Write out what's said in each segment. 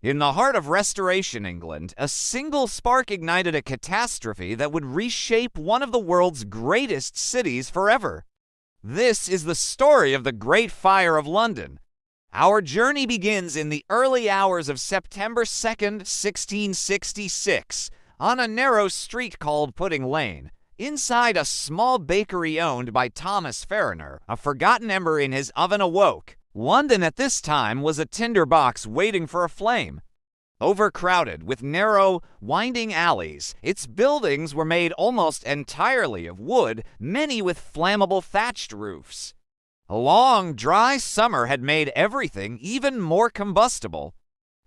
In the heart of Restoration England, a single spark ignited a catastrophe that would reshape one of the world's greatest cities forever. This is the story of the Great Fire of London. Our journey begins in the early hours of September 2nd, 1666, on a narrow street called Pudding Lane, inside a small bakery owned by Thomas Fariner. A forgotten ember in his oven awoke. London at this time was a tinderbox waiting for a flame. Overcrowded with narrow, winding alleys, its buildings were made almost entirely of wood, many with flammable thatched roofs. A long, dry summer had made everything even more combustible.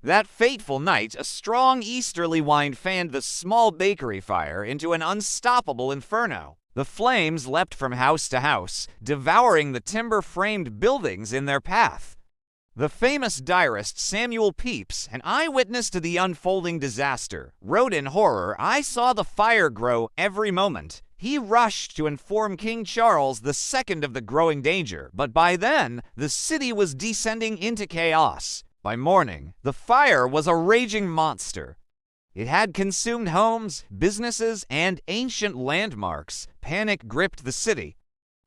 That fateful night, a strong easterly wind fanned the small bakery fire into an unstoppable inferno. The flames leapt from house to house, devouring the timber-framed buildings in their path. The famous diarist Samuel Pepys, an eyewitness to the unfolding disaster, wrote in horror, "I saw the fire grow every moment." He rushed to inform King Charles II of the growing danger, but by then, the city was descending into chaos. By morning, the fire was a raging monster. It had consumed homes, businesses, and ancient landmarks. Panic gripped the city.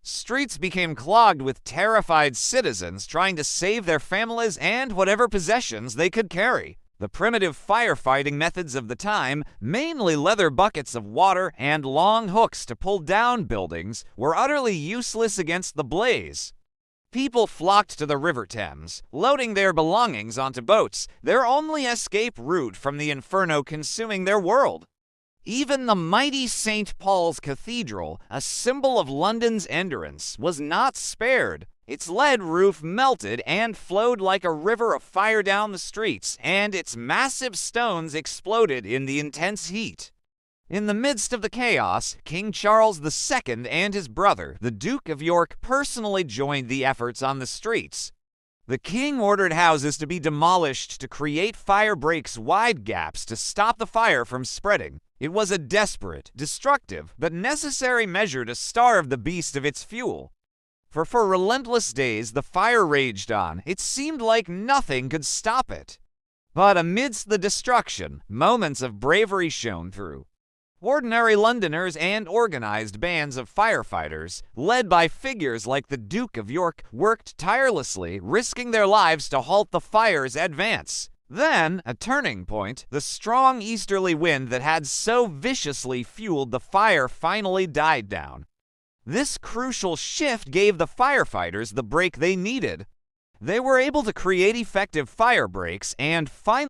Streets became clogged with terrified citizens trying to save their families and whatever possessions they could carry. The primitive firefighting methods of the time, mainly leather buckets of water and long hooks to pull down buildings, were utterly useless against the blaze. People flocked to the River Thames, loading their belongings onto boats, their only escape route from the inferno consuming their world. Even the mighty St. Paul's Cathedral, a symbol of London's endurance, was not spared. Its lead roof melted and flowed like a river of fire down the streets, and its massive stones exploded in the intense heat. In the midst of the chaos, King Charles II and his brother, the Duke of York, personally joined the efforts on the streets. The king ordered houses to be demolished to create fire breaks wide gaps to stop the fire from spreading. It was a desperate, destructive, but necessary measure to starve the beast of its fuel. For relentless days the fire raged on. It seemed like nothing could stop it. But amidst the destruction, moments of bravery shone through. Ordinary Londoners and organized bands of firefighters, led by figures like the Duke of York, worked tirelessly, risking their lives to halt the fire's advance. Then, a turning point, the strong easterly wind that had so viciously fueled the fire finally died down. This crucial shift gave the firefighters the break they needed. They were able to create effective fire breaks and finally